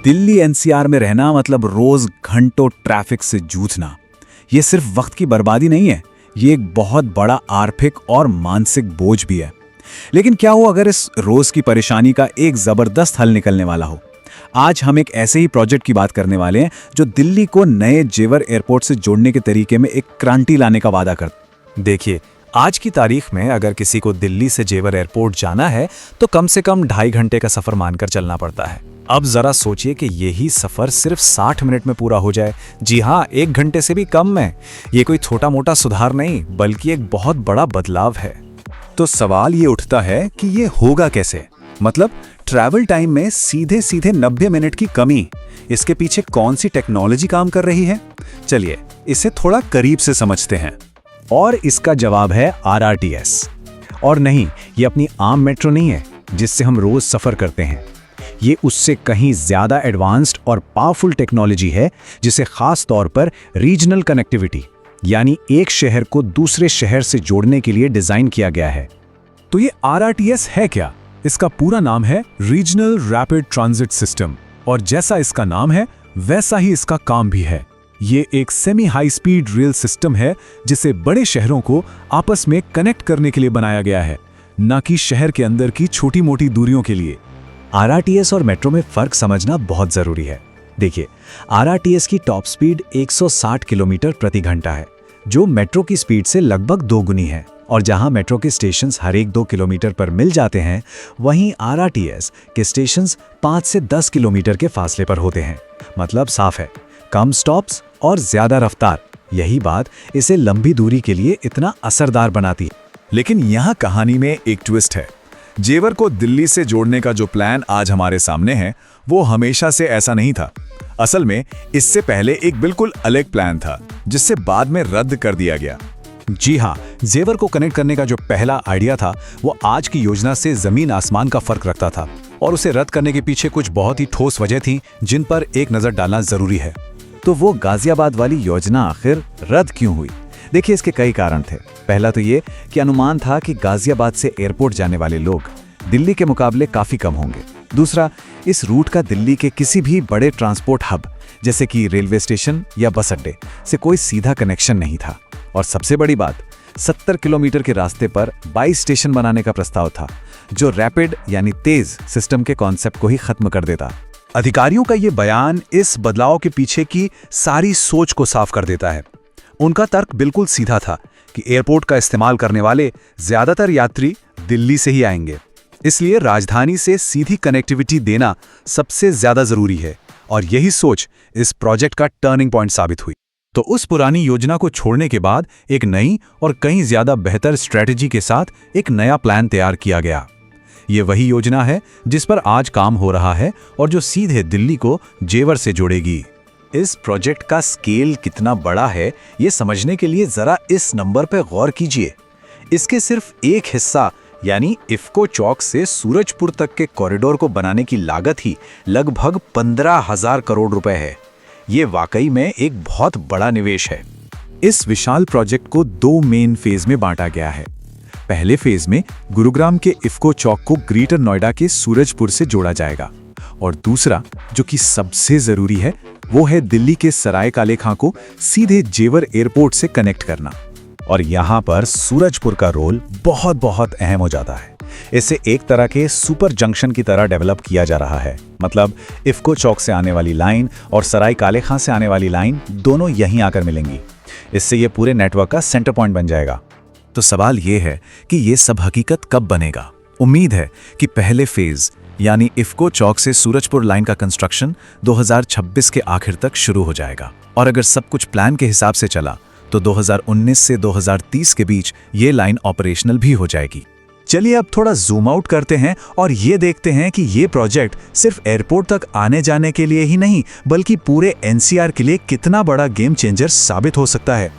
Delhi NCR में रहना मतलब रोज घंटों ट्रैफिक से जूझना। ये सिर्फ वक्त की बर्बादी नहीं है, ये एक बहुत बड़ा आर्थिक और मानसिक बोझ भी है। लेकिन क्या हो अगर इस रोज की परेशानी का एक जबरदस्त हल निकलने वाला हो। आज हम एक ऐसे ही प्रोजेक्ट की बात करने वाले हैं जो दिल्ली को नए जेवर एयरपोर्ट से जोड़ने के तरीके में एक क्रांति लाने का वादा करता। देखिए, आज की तारीख में अगर किसी को दिल्ली से जेवर एयरपोर्ट जाना है तो कम से कम 2.5 घंटे का सफर मानकर चलना पड़ता है। अब जरा सोचिए कि यही सफर सिर्फ 60 मिनट में पूरा हो जाए। जी हाँ, 1 घंटे से भी कम में। ये कोई छोटा मोटा सुधार नहीं, बल्कि एक बहुत बड़ा बदलाव है। तो सवाल ये उठता है कि ये होगा कैसे? मतलब ट्रैवल टाइम में सीधे सीधे 90 मिनट की कमी, इसके पीछे कौन सी टेक्नोलॉजी काम कर रही है? चलिए इसे थोड़ा करीब से समझते हैं। और इसका जवाब है RRTS। और नहीं, ये अपनी आम मेट्रो नहीं है जिससे हम रोज सफर करते हैं। ये उससे कहीं ज्यादा एडवांस्ड और पावरफुल टेक्नोलॉजी है, जिसे खास तौर पर रीजनल कनेक्टिविटी यानी एक शहर को दूसरे शहर से जोड़ने के लिए डिजाइन किया गया है। तो ये RRTS है क्या? इसका पूरा नाम है रीजनल रैपिड ट्रांजिट सिस्टम, और जैसा इसका नाम है वैसा ही इसका काम भी है। ये एक semi high speed rail system है जिसे बड़े शहरों को आपस में कनेक्ट करने के लिए बनाया गया है, न कि शहर के अंदर की छोटी मोटी दूरियों के लिए। RRTS और मेट्रो में फर्क समझना बहुत जरूरी है। देखिए, RRTS की टॉप स्पीड 160 किलोमीटर प्रति घंटा है, जो मेट्रो की स्पीड से लगभग 2 गुनी है। और जहां मेट्रो के स्टेशंस हर एक 2 किलोमीटर पर मिल जाते हैं, वहीं RRTS के स्टेशंस 5 से 10 किलोमीटर के फासले पर होते हैं। मतलब साफ है, कम स्टॉप्स और ज्यादा रफ्तार। यही बात इसे लंबी दूरी के लिए इतना असरदार बनाती है। लेकिन यहाँ कहानी में एक ट्विस्ट है। जेवर को दिल्ली से जोड़ने का जो प्लान आज हमारे सामने है, वो हमेशा से ऐसा नहीं था। असल में इससे पहले एक बिल्कुल अलग प्लान था, जिससे बाद में रद्द कर दिया गया। जी हाँ, जेवर को कनेक्ट करने का जो पहला आइडिया था, वो आज की योजना से जमीन आसमान का फर्क रखता था। और उसे रद्द करने के पीछे कुछ बहुत ही ठोस वजह थी, जिन पर एक नजर डालना जरूरी है। तो वो गाजियाबाद वाली योजना आखिर रद्द क्यों हुई? देखिए, इसके कई कारण थे। पहला तो ये कि अनुमान था कि गाजियाबाद से एयरपोर्ट जाने वाले लोग दिल्ली के मुकाबले काफी कम होंगे। दूसरा, इस रूट का दिल्ली के किसी भी बड़े ट्रांसपोर्ट हब जैसे कि रेलवे स्टेशन या बस अड्डे से कोई सीधा कनेक्शन नहीं था। और सबसे बड़ी बात, 70 किलोमीटर के रास्ते पर 22 स्टेशन बनाने का प्रस्ताव था, जो रैपिड यानी तेज सिस्टम के कॉन्सेप्ट को ही खत्म कर देता। अधिकारियों का ये बयान इस बदलाव के पीछे की सारी सोच को साफ कर देता है। उनका तर्क बिल्कुल सीधा था कि एयरपोर्ट का इस्तेमाल करने वाले ज्यादातर यात्री दिल्ली से ही आएंगे, इसलिए राजधानी से सीधी कनेक्टिविटी देना सबसे ज्यादा जरूरी है। और यही सोच इस प्रोजेक्ट का टर्निंग पॉइंट साबित हुई। तो उस पुरानी योजना को छोड़ने के बाद एक नई और कहीं ज्यादा बेहतर स्ट्रेटजी के साथ एक नया प्लान तैयार किया गया। ये वही योजना है जिस पर आज काम हो रहा है और जो सीधे दिल्ली को जेवर से जोड़ेगी। इस प्रोजेक्ट का स्केल कितना बड़ा है, ये समझने के लिए जरा इस नंबर पर गौर कीजिए। इसके सिर्फ एक हिस्सा यानी इफ्को चौक से सूरजपुर तक के कॉरिडोर को बनाने की लागत ही लगभग 15,000 करोड़ रुपए है। ये वाकई में एक बहुत बड़ा निवेश है। इस विशाल प्रोजेक्ट को 2 मेन फेज में बांटा गया है। पहले फेज में गुरुग्राम के इफ्को चौक को ग्रेटर नोएडा के सूरजपुर से जोड़ा जाएगा, और दूसरा, जो कि सबसे जरूरी है, वो है दिल्ली के सराय काले खां को सीधे जेवर एयरपोर्ट से कनेक्ट करना। और यहाँ पर सूरजपुर का रोल बहुत बहुत अहम हो जाता है। इसे एक तरह के सुपर जंक्शन की तरह डेवलप किया जा रहा है। मतलब इफ्को चौक से आने वाली लाइन और सराय काले खां से आने वाली लाइन दोनों यहीं आकर मिलेंगी। इससे ये पूरे नेटवर्क का सेंटर पॉइंट बन जाएगा। तो सवाल ये है कि ये सब हकीकत कब बनेगा? उम्मीद है कि पहले फेज यानी इफ्को चौक से सूरजपुर लाइन का कंस्ट्रक्शन 2026 के आखिर तक शुरू हो जाएगा। और अगर सब कुछ प्लान के हिसाब से चला तो 2019 से 2030 के बीच ये लाइन ऑपरेशनल भी हो जाएगी। चलिए अब थोड़ा जूम आउट करते हैं और ये देखते हैं कि ये प्रोजेक्ट सिर्फ एयरपोर्ट तक आने जाने के लिए ही नहीं, बल्कि पूरे एनसीआर के लिए कितना बड़ा गेम चेंजर साबित हो सकता है।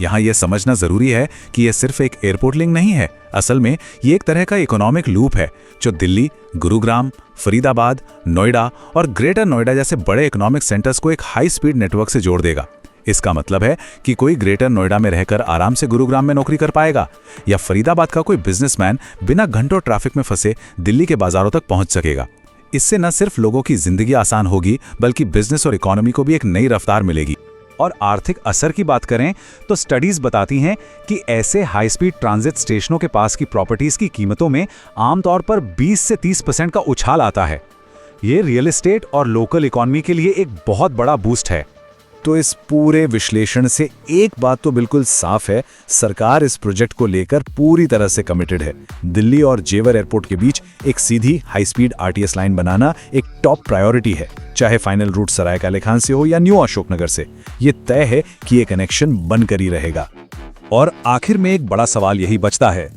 यहाँ यह समझना जरूरी है कि यह सिर्फ एक एयरपोर्ट लिंक नहीं है। असल में ये एक तरह का इकोनॉमिक लूप है जो दिल्ली, गुरुग्राम, फरीदाबाद, नोएडा और ग्रेटर नोएडा जैसे बड़े इकोनॉमिक सेंटर्स को एक हाई स्पीड नेटवर्क से जोड़ देगा। इसका मतलब है कि कोई ग्रेटर नोएडा में रहकर आराम से गुरुग्राम में नौकरी कर पाएगा, या फरीदाबाद का कोई बिजनेसमैन बिना घंटों ट्रैफिक में फंसे दिल्ली के बाजारों तक पहुंच सकेगा। इससे न सिर्फ लोगों की जिंदगी आसान होगी बल्कि बिजनेस और इकोनॉमी को भी एक नई रफ्तार मिलेगी। और आर्थिक असर की बात करें तो स्टडीज बताती हैं कि ऐसे हाई स्पीड ट्रांजिट स्टेशनों के पास की प्रॉपर्टीज की कीमतों में आमतौर पर 20 से 30% का उछाल आता है। ये रियल एस्टेट और लोकल इकोनॉमी के लिए एक बहुत बड़ा बूस्ट है। तो इस पूरे विश्लेषण से एक बात तो बिल्कुल साफ है, सरकार इस प्रोजेक्ट को लेकर पूरी तरह से कमिटेड है। दिल्ली और जेवर एयरपोर्ट के बीच एक सीधी हाई स्पीड आरटीएस लाइन बनाना एक टॉप प्रायोरिटी है, चाहे फाइनल रूट सरायकाले खान से हो या न्यू अशोकनगर से। ये तय है कि ये कनेक्शन बनकर ही रहेगा। और आखिर में एक बड़ा सवाल यही बचता है,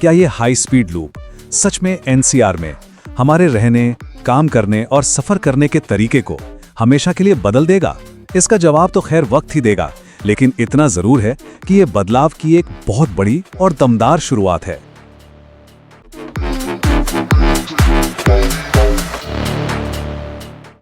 क्या ये हाई स्पीड लूप सच में एनसीआर में हमारे रहने, काम करने और सफर करने के तरीके को हमेशा के लिए बदल देगा? इसका जवाब तो खैर वक्त ही देगा, लेकिन इतना जरूर है कि ये बदलाव की एक बहुत बड़ी और दमदार शुरुआत है।